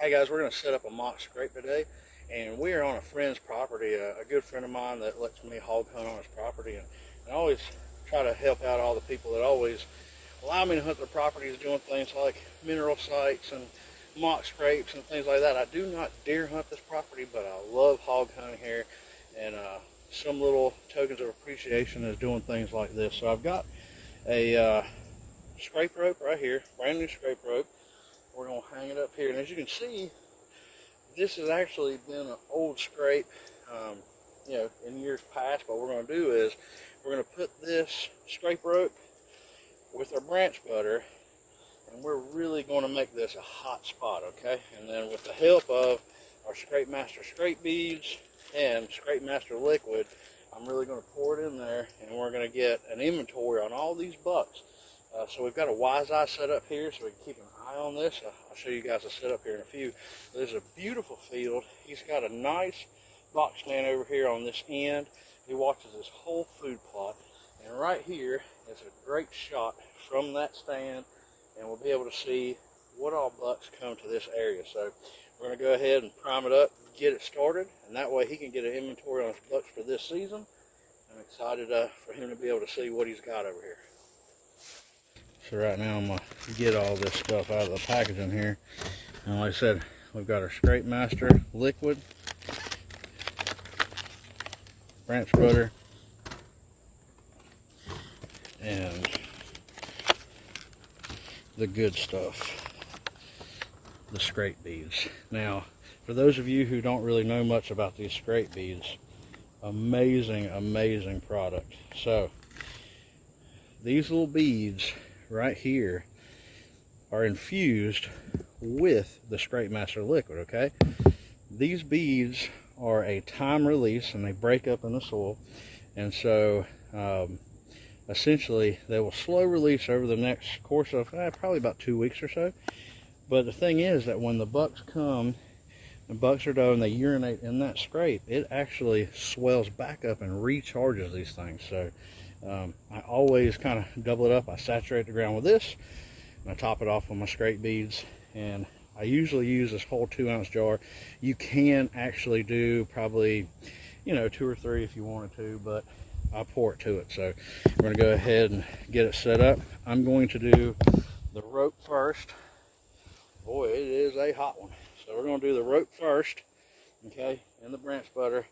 Hey guys, we're going to set up a mock scrape today, and we are on a friend's property, a good friend of mine that lets me hog hunt on his property, and I always try to help out all the people that always allow me to hunt their properties, doing things like mineral sites and mock scrapes and things like that. I do not deer hunt this property, but I love hog hunting here, and some little tokens of appreciation is doing things like this. So I've got a scrape rope right here, brand new scrape rope. We're going to hang it up here, and as you can see, this has actually been an old scrape, in years past. What we're going to do is we're going to put this scrape rope with our branch butter, and we're really going to make this a hot spot, okay? And then with the help of our Scrapemaster Scrape Beads and Scrapemaster Liquid, I'm really going to pour it in there, and we're going to get an inventory on all these bucks. So we've got a wise eye set up here so we can keep an eye on this. I'll show you guys a setup here in a few. There's a beautiful field. He's got a nice box stand over here on this end. He watches this whole food plot. And right here is a great shot from that stand, and we'll be able to see what all bucks come to this area. So we're going to go ahead and prime it up, get it started, and that way he can get an inventory on his bucks for this season. I'm excited for him to be able to see what he's got over here. So right now I'm going to get all this stuff out of the packaging here. And like I said, we've got our Scrapemaster Liquid, branch butter, and the good stuff, the scrape beads. Now, for those of you who don't really know much about these scrape beads, amazing product. So these little beads right here are infused with the Scrapemaster Liquid, okay? These beads are a time release, and they break up in the soil, and so essentially they will slow release over the next course of probably about 2 weeks or so. But the thing is that when the bucks come, the bucks are done, they urinate in that scrape, it actually swells back up and recharges these things. So I always kind of double it up. I saturate the ground with this, and I top it off with my scrape beads, and I usually use this whole 2-ounce jar. You can actually do probably 2 or 3 if you wanted to, but I pour it to it. So we're going to go ahead and get it set up. I'm going to do the rope first. Boy, it is a hot one. So we're going to do the rope first, okay, and the branch butter.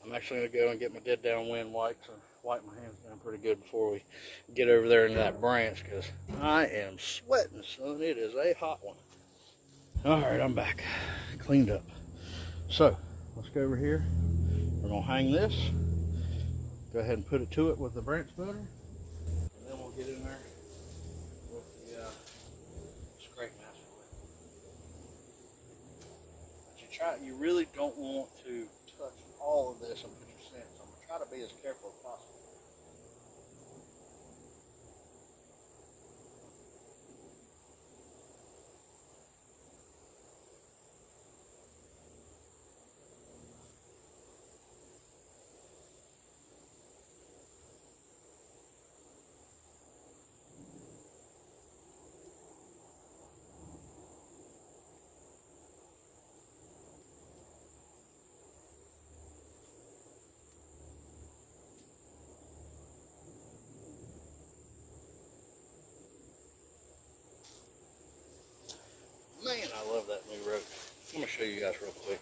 I'm actually going to go and get my dead downwind wipes and wipe my hands down pretty good before we get over there into that branch, because I am sweating, son. It is a hot one. All right, I'm back, cleaned up. So let's go over here. We're going to hang this. Go ahead and put it to it with the branch butter, and then we'll get in there with the Scrapemaster Liquid. But you really don't want to touch all of this and put your scent. So I'm going to try to be as careful as possible. Man, I love that new rope. I'm going to show you guys real quick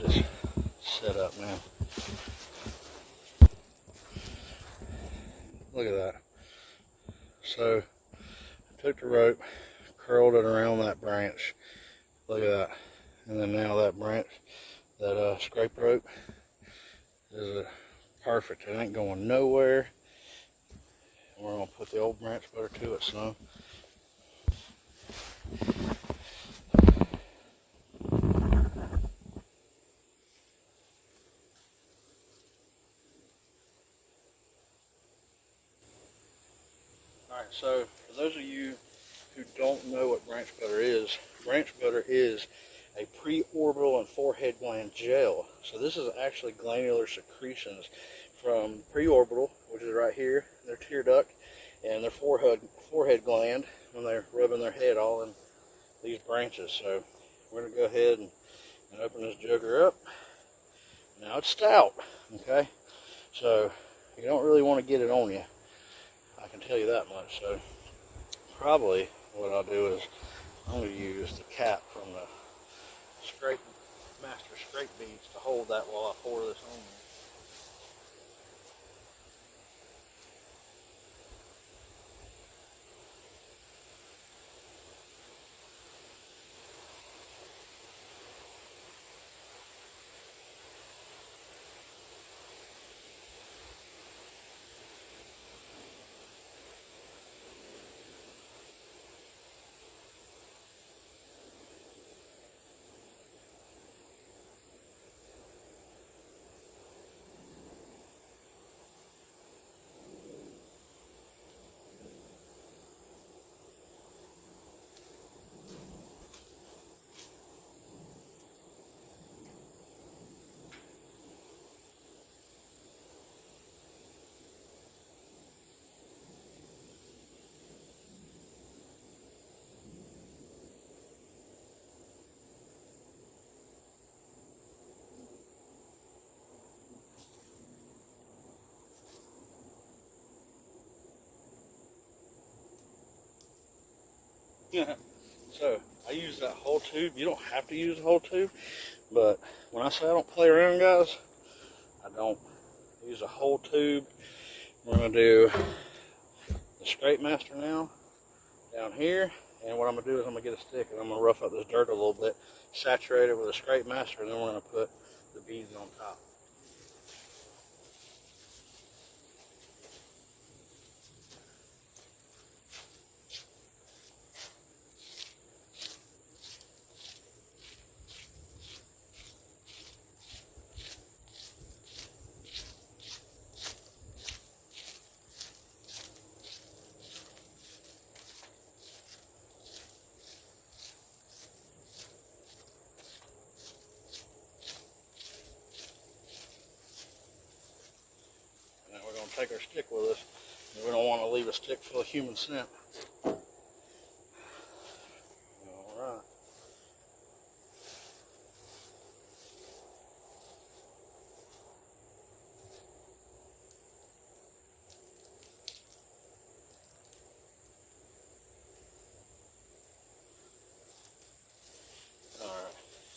this setup now. Look at that. So I took the rope, curled it around that branch. Look at that. And then now that branch, that scrape rope is perfect. It ain't going nowhere. And we're going to put the old branch butter to it some. Alright, so for those of you who don't know what branch butter is a preorbital and forehead gland gel. So this is actually glandular secretions from preorbital, which is right here, their tear duct, and their forehead gland when they're rubbing their head all in these branches. So we're going to go ahead and open this jugger up. Now it's stout, okay? So you don't really want to get it on you. I can tell you that much. So probably what I'll do is I'm going to use the cap from the Scrapemaster Scrape Beads to hold that while I pour this on there. So I use that whole tube. You don't have to use the whole tube, but when I say I don't play around, guys, I don't use a whole tube. We're going to do the Scrapemaster now down here, and what I'm going to do is I'm going to get a stick and I'm going to rough up this dirt a little bit, saturate it with a Scrapemaster, and then we're going to put the beads on top. We're going to take our stick with us. We don't want to leave a stick full of human scent. Alright.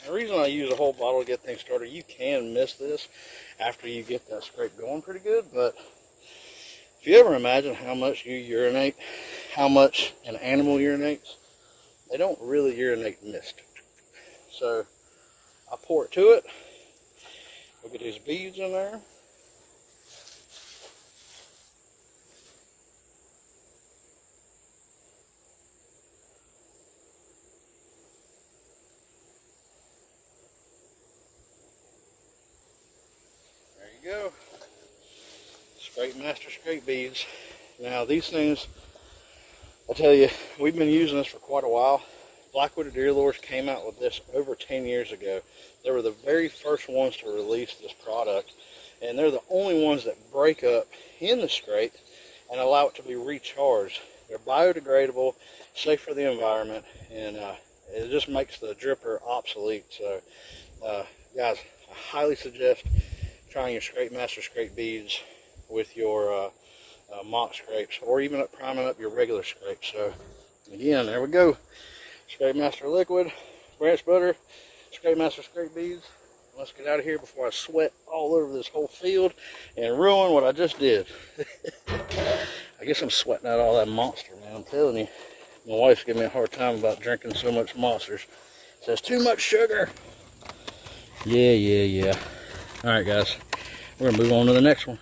The reason I use a whole bottle to get things started, you can miss this after you get that scrape going pretty good, but if you ever imagine how much you urinate, how much an animal urinates, they don't really urinate mist. So I pour it to it. We'll get these beads in there. Go. Scrapemaster Scrape Beads. Now these things, I tell you, we've been using this for quite a while. Black-Wooded Deer Lures came out with this over 10 years ago. They were the very first ones to release this product, and they're the only ones that break up in the scrape and allow it to be recharged. They're biodegradable, safe for the environment, and it just makes the dripper obsolete. So guys, I highly suggest trying your Scrapemaster Scrape Beads with your mock scrapes, or even priming up your regular scrapes. So again, there we go. Scrapemaster liquid, branch butter, Scrapemaster Scrape Beads. Let's get out of here before I sweat all over this whole field and ruin what I just did. I guess I'm sweating out all that Monster, man. I'm telling you. My wife's giving me a hard time about drinking so much Monsters. Says too much sugar. Yeah. Alright guys, we're going to move on to the next one.